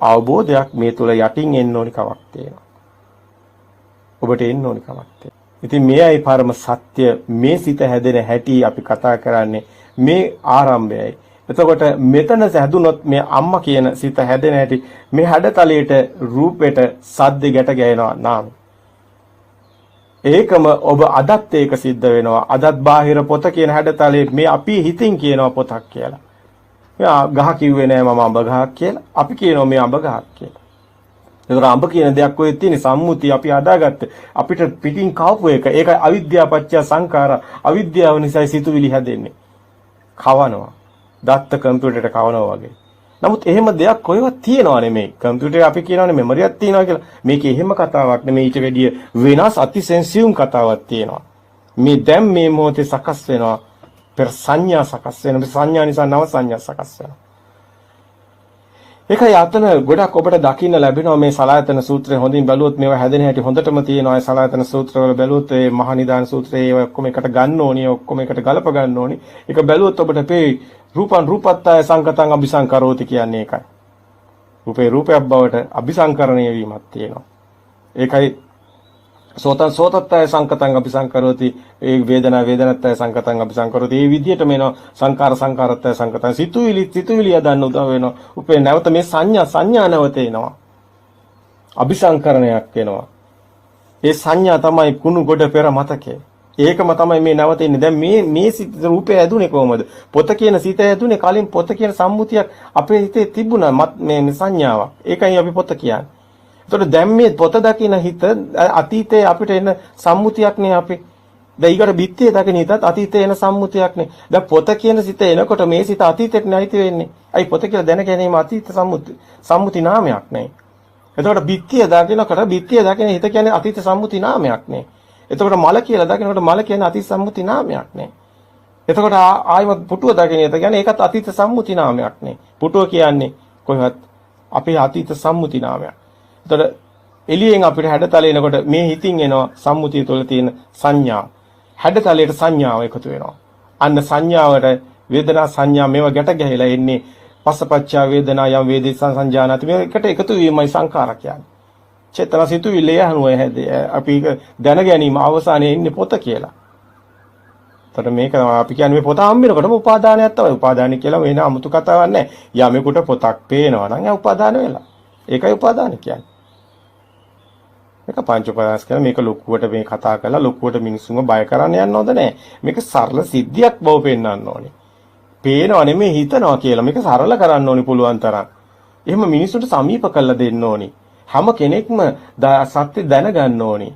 අවබෝධයක් මේ තුල යටින් එන්න ඕනි කමක් තියෙනවා. ඔබට එන්න ඕනි කමක් තියෙනවා. ඉතින් මේයි පරම සත්‍ය මේ සිත හැදෙන හැටි අපි කතා කරන්නේ මේ ආරම්භයයි. එතකොට මෙතන හැදුනොත් මේ අම්මා කියන සිත හැදෙන හැටි මේ හැඩතලයට රූපෙට සද්ද ගැට ගැහෙනවා නාම. ඒකම ඔබ අදත් ඒක සිද්ධ වෙනවා. අදත් බාහිර පොත කියන හැඩතලයේ මේ අපි හිතින් කියනවා පොතක් කියලා. මෙයා ගහ කිව්වේ නෑ මම අඹ ගහක් කියලා. අපි කියනවා මේ අඹ ගහක් කියලා. ඒතර අඹ කියන දෙයක් ඔය තියෙන සම්මුතිය අපි හදාගත්තේ. අපිට පිටින් කවපු එක. ඒක අවිද්‍යාව පත්‍ය සංඛාර. අවිද්‍යාව නිසා සිතුවිලි හැදෙන්නේ. කවනවා. දත්ත කම්පියුටරේට කවනවා වගේ. නමුත් එහෙම දෙයක් කොහෙවත් තියනවා නෙමෙයි. කම්පියුටරේ අපි කියනවානේ මෙමරියක් තියනවා කියලා. මේක එහෙම කතාවක් නෙමෙයි. ඊට වැඩිය වෙනස් අතිසෙන්සියුම් කතාවක් තියෙනවා. මේ දැන් මේ මොහොතේ සකස් වෙනවා. පෙර සංඥා සකස් වෙනවා. සංඥා නිසා නව සංඥා සකස් වෙනවා. ඒකයි අතන ගොඩක් ඔබට දකින්න ලැබෙනවා මේ සලායතන සූත්‍රය හොඳින් බැලුවොත් මේවා හැදෙන හැටි හොඳටම තියෙනවා. ඒ සලායතන සූත්‍රවල බැලුවොත් ඒ මහා නිදාන සූත්‍රයේ ඒවා ඔක්කොම එකට ගන්න ඕනි. ඔක්කොම එකට ගලප ගන්න ඕනි. ඒක බැලුවොත් ඔබට පෙයි රූපං රූපත්තය සංකතං අபிසංකරෝති කියන්නේ ඒකයි. රූපේ රූපයක් බවට අபிසංකරණය වීමක් තියෙනවා. ඒකයි සෝතං සෝතත්තය සංකතං අபிසංකරෝති. ඒ වේදනා වේදනත්තය සංකතං අபிසංකරෝති. මේ විදිහටම එනවා සංකාර සංකාරත්තය සංකතං. සිතුවිලි යදන්න උදා වෙනවා. උපේ නැවත මේ සංඥා නැවත එනවා. අபிසංකරණයක් වෙනවා. ඒ සංඥා තමයි කුණු ගොඩ පෙර මතකේ. ඒකම තමයි මේ නැවතෙන්නේ. දැන් මේ සිත රූපය ඇදුනේ කොහොමද? පොත කියන සිත ඇදුනේ කලින් පොත කියන සම්මුතියක් අපේ හිතේ තිබුණා මේ සංඥාවක්. ඒකයි අපි පොත කියන්නේ. ඒතකොට දැන් මේ පොත දකින හිත අතීතයේ අපිට එන සම්මුතියක් නේ අපි. දැන් ඊකට බිත්තිය දකින හිතත් අතීතයේ එන සම්මුතියක් නේ. දැන් පොත කියන සිත එනකොට මේ සිත අතීතයට නැති වෙන්නේ. අයි පොත කියලා දැන ගැනීම අතීත සම්මුති නාමයක් නේ. එතකොට බිත්තිය දකිනකොට බිත්තිය දකින හිත කියන්නේ අතීත සම්මුති නාමයක් නේ. එතකොට මල කියලා දකිනකොට මල කියන්නේ අතීත සම්මුති නාමයක් නේ. එතකොට ආයිමත් පුටුව දකින එක කියන්නේ ඒකත් අතීත සම්මුති නාමයක් නේ. පුටුව කියන්නේ කොහොමත් අපේ අතීත සම්මුති නාමයක්. එතකොට එළියෙන් අපිට හැඩතල එනකොට මේ හිතින් එනවා සම්මුතිය තුළ තියෙන සංඥා. හැඩතලයට සංඥාව එකතු වෙනවා. අන්න සංඥාවට වේදනා සංඥා මේවා ගැට ගැහිලා එන්නේ පස්සපච්චා වේදනා යම් වේදේ සංජානති මේ එකට එකතු වීමයි සංඛාර කියන්නේ. චේතන සිතුවිල්ල යහනුව අපි දැන ගැනීම අවසානයේ ඉන්නේ පොත කියලා. එතකොට මේක අපි කියන්නේ මේ පොත හම්බෙනකොටම උපාදානයක් තමයි. උපාදානයි කියලා වෙන 아무තු කතාවක් නැහැ. යමෙකුට පොතක් පේනවා නම් ඒ උපාදාන වෙලා. ඒකයි උපාදාන කියන්නේ. මේක පංච උපාදානස් කියලා මේක ලොකුවට මේ කතා කරලා ලොකුවට මිනිස්සුන්ව බය කරන්න යන්න හොඳ නැහැ. මේක සරල සිද්ධියක් බව පෙන්වන්න ඕනේ. පේනව නෙමෙයි හිතනවා කියලා. මේක සරල කරන්න ඕනි පුළුවන් තරම්. එහෙම මිනිස්සුන්ට සමීප කරලා දෙන්න ඕනි. හැම කෙනෙක්ම සත්‍ය දැනගන්න ඕනි.